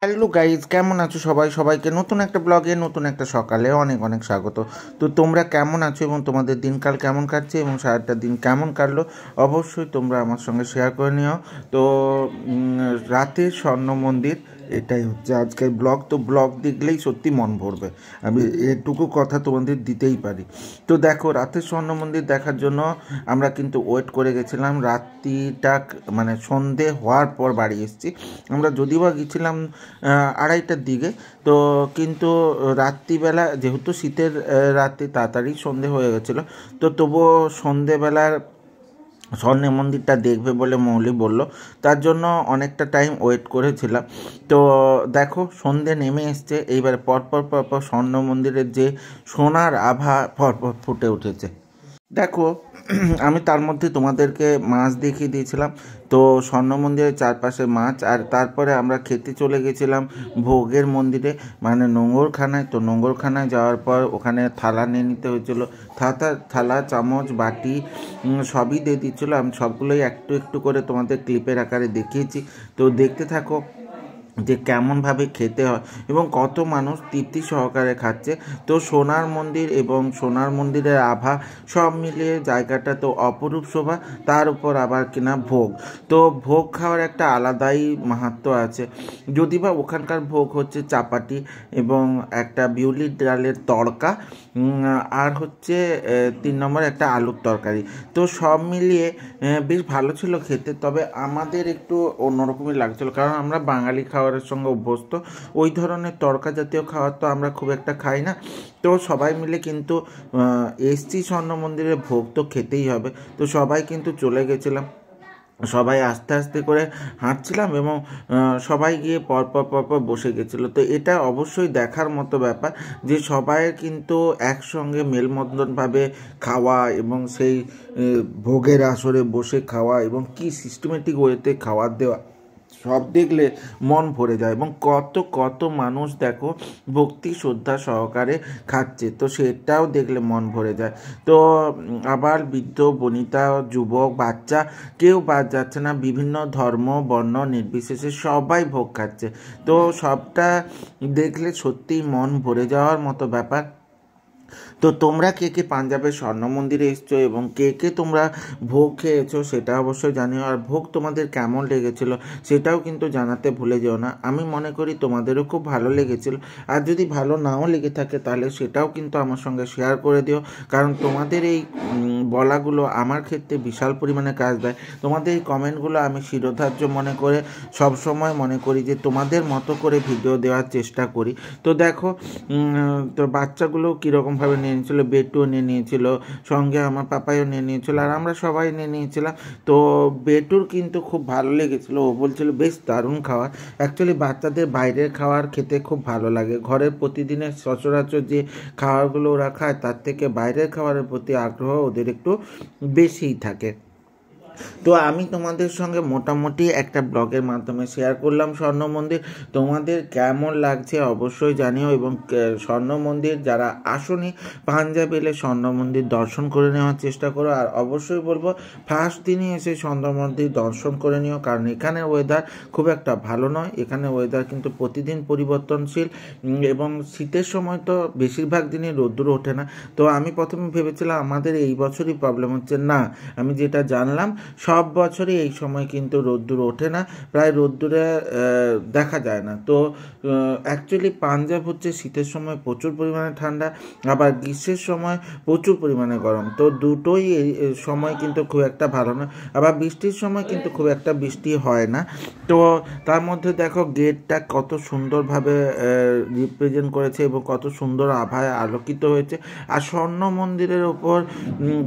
Hello guys, কেমন আছো সবাই? সবাইকে নতুন একটা ব্লগে নতুন একটা সকালে অনেক অনেক স্বাগত। তো তোমরা কেমন আছো এবং তোমাদের দিনকাল কেমন কাটছে এবং সারাটা দিন কেমন কাটলো অবশ্যই তোমরা আমার সঙ্গে শেয়ার করে নিও। তো রাতের স্বর্ণ মন্দির এটাই হচ্ছে আজকের ব্লগ। তো ব্লগ দেখলেই সত্যি মন ভরবে, আমি এটুকু কথা তোমাদের দিতেই পারি। তো দেখো, রাতের স্বর্ণ মন্দির দেখার জন্য আমরা কিন্তু ওয়েট করে গেছিলাম রাত্রিটা, মানে সন্ধে হওয়ার পর বাড়ি এসেছি। আমরা যদিও বা গেছিলাম 2:30টার দিকে, তো কিন্তু রাত্রিবেলা যেহেতু শীতের রাত্রি তাড়াতাড়ি সন্ধে হয়ে গেছিলো, তো তবুও সন্ধেবেলার স্বর্ণ মন্দিরটা দেখবে বলে মৌলি বলল, তার জন্য অনেকটা টাইম ওয়েট করেছিলাম। তো দেখো, সন্ধে নেমে এসছে, এইবারে পরপর পরপর স্বর্ণ মন্দিরের যে সোনার আভা পরপর ফুটে উঠেছে। দেখো, আমি তার মধ্যে তোমাদেরকে মাছ দেখিয়ে দিয়েছিলাম, তো স্বর্ণ মন্দিরের চারপাশে মাছ, আর তারপরে আমরা খেতে চলে গেছিলাম ভোগের মন্দিরে, মানে নোঙরখানায়। তো নোঙরখানায় যাওয়ার পর ওখানে থালা নিয়ে নিতে হয়েছিল। থালা চামচ বাটি সবই দিয়ে দিচ্ছিলো। আমি সবগুলোই একটু একটু করে তোমাদের ক্লিপের আকারে দেখিয়েছি, তো দেখতে থাকো যে কেমনভাবে খেতে হয় এবং কত মানুষ তৃপ্তি সহকারে খাচ্ছে। তো সোনার মন্দির এবং সোনার মন্দিরের আভা সব মিলিয়ে জায়গাটা তো অপরূপ শোভা, তার উপর আবার কিনা ভোগ। তো ভোগ খাওয়ার একটা আলাদাই মাহাত্ম্য আছে, যদি বা ওখানকার ভোগ হচ্ছে চাপাটি এবং একটা বিউলির ডালের তড়কা, আর হচ্ছে 3 নম্বর একটা আলুর তরকারি। তো সব মিলিয়ে বেশ ভালো ছিল খেতে, তবে আমাদের একটু অন্যরকমই লাগছিল, কারণ আমরা বাঙালি খাবারের সঙ্গে অভ্যস্ত। ওই ধরনের তড়কা জাতীয় খাবার তো আমরা খুব একটা খাই না। তো সবাই মিলে কিন্তু এসছি স্বর্ণ মন্দিরে, ভোগ তো খেতেই হবে। তো সবাই কিন্তু চলে গেছিলাম, সবাই আস্তে আস্তে করে হাঁটছিলাম এবং সবাই গিয়ে পরপর বসে গেছিলো। তো এটা অবশ্যই দেখার মতো ব্যাপার যে সবাই কিন্তু একসঙ্গে মেলবন্ধনভাবে খাওয়া এবং সেই ভোগের আসরে বসে খাওয়া এবং কি সিস্টেমেটিক ওয়েতে খাবার দেওয়া, সব দেখলে মন ভরে যায়। এবং কত কত মানুষ দেখো ভক্তি শ্রদ্ধা সহকারে খাচ্ছে, তো সেটাও দেখলে মন ভরে যায়। তো আবার বৃদ্ধ বনিতা যুবক বাচ্চা কেউ বাদ যাচ্ছে না, বিভিন্ন ধর্ম বর্ণ নির্বিশেষে সবাই ভোগ খাচ্ছে। তো সবটা দেখলে সত্যিই মন ভরে যাওয়ার মতো ব্যাপার। তো তোমরা কে কে পাঞ্জাবের স্বর্ণ মন্দিরে এসছো এবং কে কে তোমরা ভোগ খেয়েছো সেটা অবশ্যই জানিও, আর ভোগ তোমাদের কেমন লেগেছিল সেটাও কিন্তু জানাতে ভুলে যেও না। আমি মনে করি তোমাদেরও খুব ভালো লেগেছিল, আর যদি ভালো নাও লেগে থাকে তাহলে সেটাও কিন্তু আমার সঙ্গে শেয়ার করে দিও, কারণ তোমাদের এই বলাগুলো আমার ক্ষেত্রে বিশাল পরিমাণে কাজ দেয়। তোমাদের এই কমেন্টগুলো আমি শিরোধার্য মনে করে সবসময় মনে করি যে তোমাদের মতো করে ভিডিও দেওয়ার চেষ্টা করি। তো দেখো, তো বাচ্চাগুলো কীরকমভাবে নিয়ে নিয়েছিলো, বেটুও নিয়ে নিয়েছিল, সঙ্গে আমার পাপাইও নিয়ে নিয়েছিল, আর আমরা সবাই নিয়ে নিয়েছিলাম। তো বেটুর কিন্তু খুব ভালো লেগেছিলো, ও বলছিল বেশ দারুণ খাবার। অ্যাকচুয়ালি বাচ্চাদের বাইরের খাবার খেতে খুব ভালো লাগে, ঘরের প্রতিদিনের সচরাচর যে খাবারগুলো ওরা খায় তার থেকে বাইরের খাবারের প্রতি আগ্রহ ওদের একটু বেশিই থাকে। তো আমি তোমাদের সঙ্গে মোটামুটি একটা ব্লগের মাধ্যমে শেয়ার করলাম স্বর্ণ মন্দির। তোমাদের কেমন লাগছে অবশ্যই জানিও, এবং স্বর্ণ মন্দির যারা আসনি পাঞ্জাব এলে স্বর্ণ মন্দির দর্শন করে নেওয়ার চেষ্টা করো। আর অবশ্যই বলবো ফার্স্ট দিনই এসে স্বর্ণ মন্দির দর্শন করে নিও, কারণ এখানে ওয়েদার খুব একটা ভালো নয়। এখানে ওয়েদার কিন্তু প্রতিদিন পরিবর্তনশীল, এবং শীতের সময় তো বেশিরভাগ দিনই রোদ্দুর ওঠে না। তো আমি প্রথমে ভেবেছিলাম আমাদের এই বছরই প্রবলেম হচ্ছে, না, আমি যেটা জানলাম সব বছরই এই সময় কিন্তু রোদ্দুর ওঠে না, প্রায় রোদ্দুরে দেখা যায় না। তো অ্যাকচুয়ালি পাঞ্জাব হচ্ছে শীতের সময় প্রচুর পরিমাণে ঠান্ডা, আবার গ্রীষ্মের সময় প্রচুর পরিমাণে গরম। তো দুটোই এই সময় কিন্তু খুব একটা ভালো না, আবার বৃষ্টির সময় কিন্তু খুব একটা বৃষ্টি হয় না। তো তার মধ্যে দেখো গেটটা কত সুন্দরভাবে রিপ্রেজেন্ট করেছে এবং কত সুন্দর আভায় আলোকিত হয়েছে। আর স্বর্ণ মন্দিরের ওপর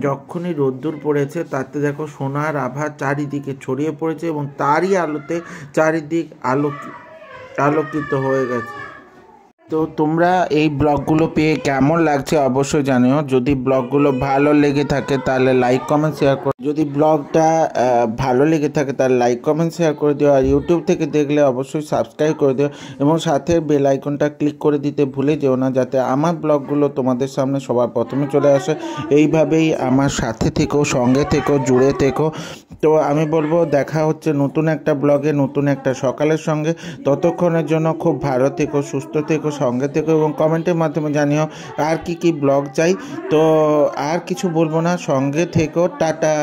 যখনই রোদ্দুর পড়েছে তাতে দেখো সোনার আভা চারিদিকে ছড়িয়ে পড়েছে এবং তারই আলোতে চারিদিক আলোকিত হয়ে গেছে। তো তোমরা এই ব্লগগুলো পেয়ে কেমন লাগছে অবশ্যই জানিও। যদি ব্লগগুলো ভালো লেগে থাকে তাহলে লাইক কমেন্ট শেয়ার করো। যদি ব্লগটা ভালো লেগে থাকে তার লাইক কমেন্ট শেয়ার করে দিও, আর ইউটিউব থেকে দেখলে অবশ্যই সাবস্ক্রাইব করে দিও এবং সাথে বেল আইকনটা ক্লিক করে দিতে ভুলে যেও না, যাতে আমার ব্লগগুলো তোমাদের সামনে সবার প্রথমে চলে আসে। এইভাবেই আমার সাথে থেকো, সঙ্গে থেকো, জুড়ে থেকো। তো আমি বলবো দেখা হচ্ছে নতুন একটা ব্লগে, নতুন একটা সকালের সঙ্গে। ততক্ষণের জন্য খুব ভালো থেকো, সুস্থ থেকো, সঙ্গে থেকো এবং কমেন্টের মাধ্যমে জানিও আর কি ব্লগ চাই। তো আর কিছু বলবো না, সঙ্গে থেকো, টাটা।